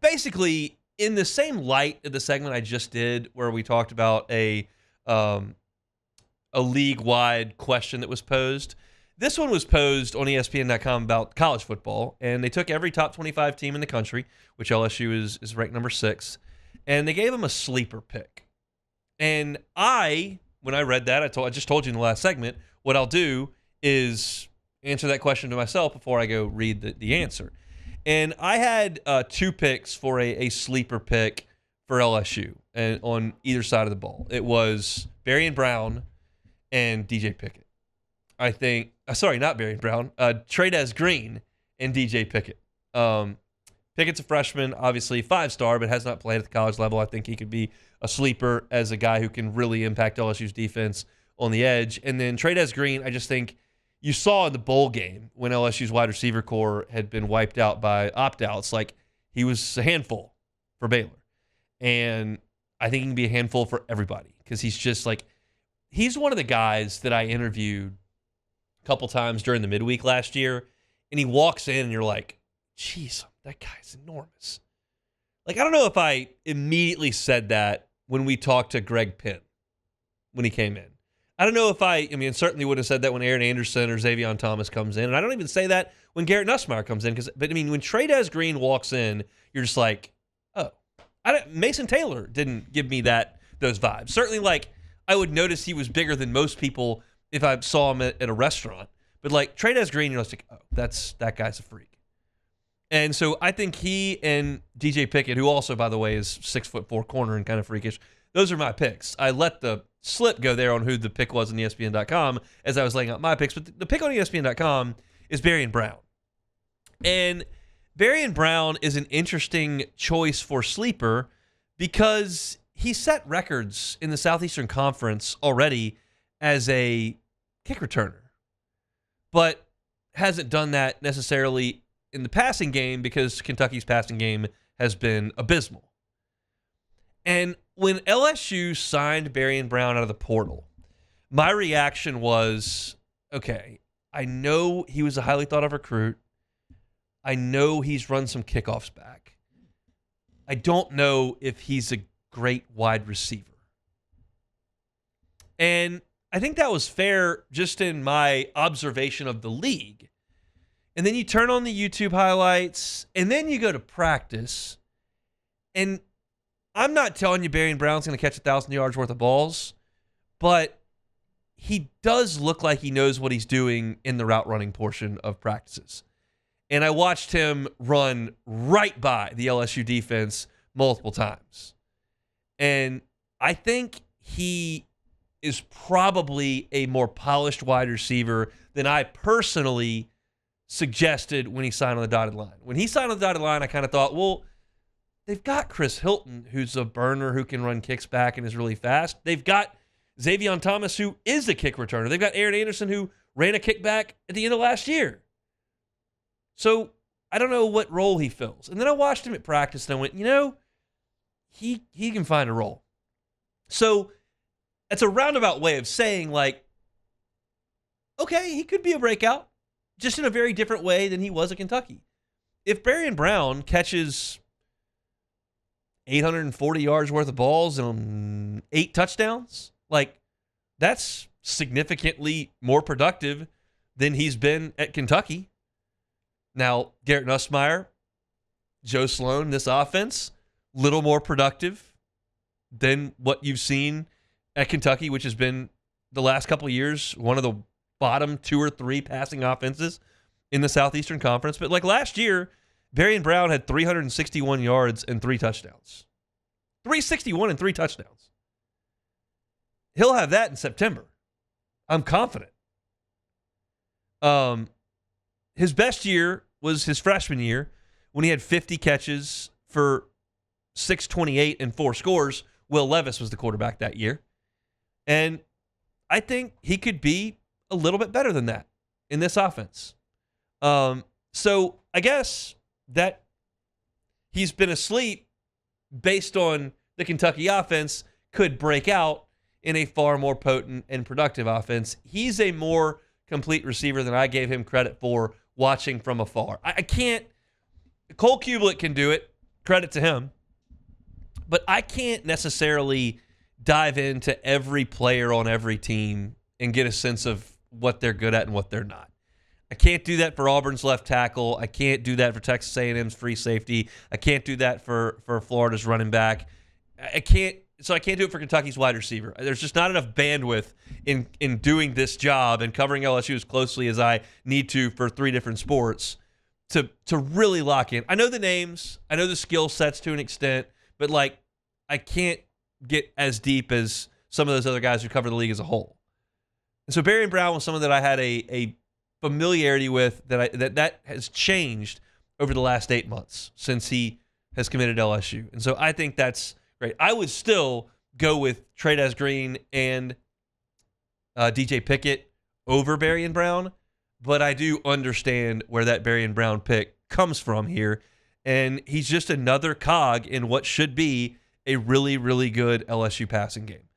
basically, in the same light of the segment I just did, where we talked about a league-wide question that was posed, this one was posed on ESPN.com about college football, and they took every top 25 team in the country, which LSU is ranked number 6, and they gave them a sleeper pick. And when I read that, I just told you in the last segment, what I'll do is answer that question to myself before I go read the answer. And I had 2 picks for a sleeper pick for LSU and on either side of the ball. It was Barion Brown and DJ Pickett. I think, sorry, not Barion Brown, Trey'Dez Green and DJ Pickett. Pickett's a freshman, obviously 5-star, but has not played at the college level. I think he could be a sleeper as a guy who can really impact LSU's defense on the edge. And then Trey'Dez Green, I just think you saw in the bowl game when LSU's wide receiver core had been wiped out by opt-outs, like he was a handful for Baylor. And I think he can be a handful for everybody because he's just like, he's one of the guys that I interviewed a couple times during the midweek last year, and he walks in and you're like, geez, that guy's enormous. Like, I don't know if I immediately said that when we talked to Greg Penn when he came in. I don't know if I certainly would have said that when Aaron Anderson or Xavier Thomas comes in. And I don't even say that when Garrett Nussmeier comes in. But when Trey'Dez Green walks in, you're just like, oh. Mason Taylor didn't give me those vibes. Certainly, like, I would notice he was bigger than most people if I saw him at a restaurant. But, like, Trey'Dez Green, you're just like, oh, that guy's a freak. And so I think he and DJ Pickett, who also, by the way, is 6'4" corner and kind of freakish, those are my picks. I let the slip go there on who the pick was on ESPN.com as I was laying out my picks. But the pick on ESPN.com is Barion Brown. And Barion Brown is an interesting choice for sleeper because he set records in the Southeastern Conference already as a kick returner, but hasn't done that necessarily in the passing game because Kentucky's passing game has been abysmal. And when LSU signed Barion Brown out of the portal, my reaction was, okay, I know he was a highly thought of recruit. I know he's run some kickoffs back. I don't know if he's a great wide receiver. And I think that was fair just in my observation of the league. And then you turn on the YouTube highlights, and then you go to practice. And I'm not telling you Barion Brown's going to catch 1,000 yards worth of balls, but he does look like he knows what he's doing in the route running portion of practices. And I watched him run right by the LSU defense multiple times. And I think he is probably a more polished wide receiver than I personally suggested when he signed on the dotted line. When he signed on the dotted line, I kind of thought, well, they've got Chris Hilton, who's a burner who can run kicks back and is really fast. They've got Xavier Thomas, who is a kick returner. They've got Aaron Anderson, who ran a kickback at the end of last year. So I don't know what role he fills. And then I watched him at practice, and I went, he can find a role. So it's a roundabout way of saying, like, okay, he could be a breakout, just in a very different way than he was at Kentucky. If Barion Brown catches 840 yards worth of balls and 8 touchdowns, like, that's significantly more productive than he's been at Kentucky. Now, Garrett Nussmeier, Joe Sloan, this offense, little more productive than what you've seen at Kentucky, which has been the last couple of years one of the bottom 2 or 3 passing offenses in the Southeastern Conference. But like last year, Barion Brown had 361 yards and 3 touchdowns. 361 and 3 touchdowns. He'll have that in September. I'm confident. His best year was his freshman year when he had 50 catches for 628 and 4 scores. Will Levis was the quarterback that year. And I think he could be a little bit better than that in this offense. So I guess that he's been asleep based on the Kentucky offense could break out in a far more potent and productive offense. He's a more complete receiver than I gave him credit for watching from afar. I can't. Cole Kublik can do it. credit to him. But I can't necessarily dive into every player on every team and get a sense of what they're good at and what they're not. I can't do that for Auburn's left tackle. I can't do that for Texas A&M's free safety. I can't do that for Florida's running back. I can't do it for Kentucky's wide receiver. There's just not enough bandwidth in doing this job and covering LSU as closely as I need to for 3 different sports to really lock in. I know the names. I know the skill sets to an extent, but like I can't get as deep as some of those other guys who cover the league as a whole. And so Barion Brown was someone that I had a familiarity with that has changed over the last 8 months since he has committed to LSU. And so I think that's great. I would still go with Trey'Dez Green and DJ Pickett over Barion Brown, but I do understand where that Barion Brown pick comes from here. And he's just another cog in what should be a really, really good LSU passing game.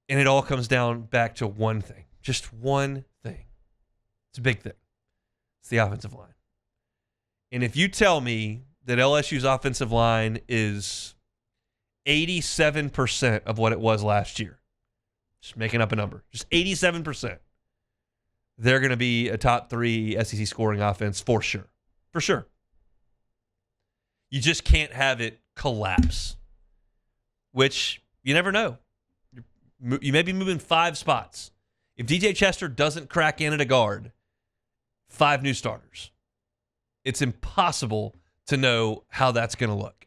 And it all comes down back to one thing, just one thing. It's a big thing. It's the offensive line. And if you tell me that LSU's offensive line is 87% of what it was last year, just making up a number, just 87%, they're going to be a top 3 SEC scoring offense for sure. For sure. You just can't have it collapse, which you never know. You may be moving 5 spots. If DJ Chester doesn't crack in at a guard, 5 new starters. It's impossible to know how that's going to look.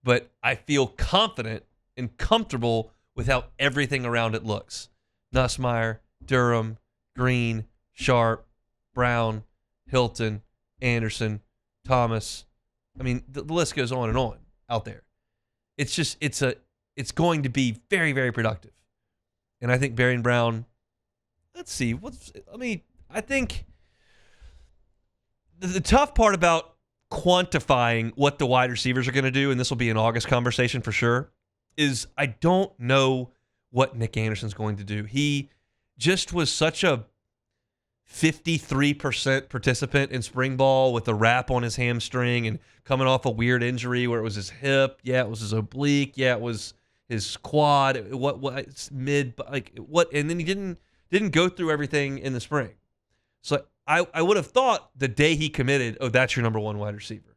But I feel confident and comfortable with how everything around it looks. Nussmeier, Durham, Green, Sharp, Brown, Hilton, Anderson, Thomas. I mean, the list goes on and on out there. It's just it's going to be very, very productive. And I think Barion Brown, let's see, I think the tough part about quantifying what the wide receivers are going to do, and this will be an August conversation for sure, is I don't know what Nick Anderson's going to do. He just was such a 53% participant in spring ball with a wrap on his hamstring and coming off a weird injury where it was his hip. Yeah, it was his oblique. Yeah, it was his quad. It's mid, and then he didn't go through everything in the spring. So I would have thought the day he committed, oh, that's your number 1 wide receiver.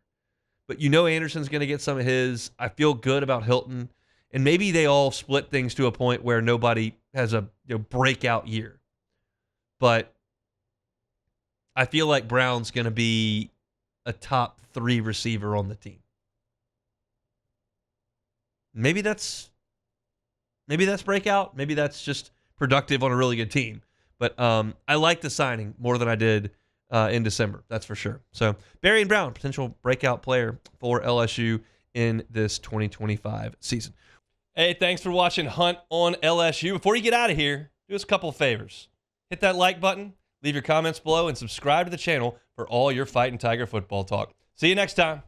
But Anderson's going to get some of his. I feel good about Hilton. And maybe they all split things to a point where nobody has a breakout year. But I feel like Brown's going to be a top 3 receiver on the team. Maybe that's breakout. Maybe that's just productive on a really good team. But I like the signing more than I did in December. That's for sure. So Barion Brown, potential breakout player for LSU in this 2025 season. Hey, thanks for watching Hunt on LSU. Before you get out of here, do us a couple of favors. Hit that like button, leave your comments below, and subscribe to the channel for all your Fighting Tiger football talk. See you next time.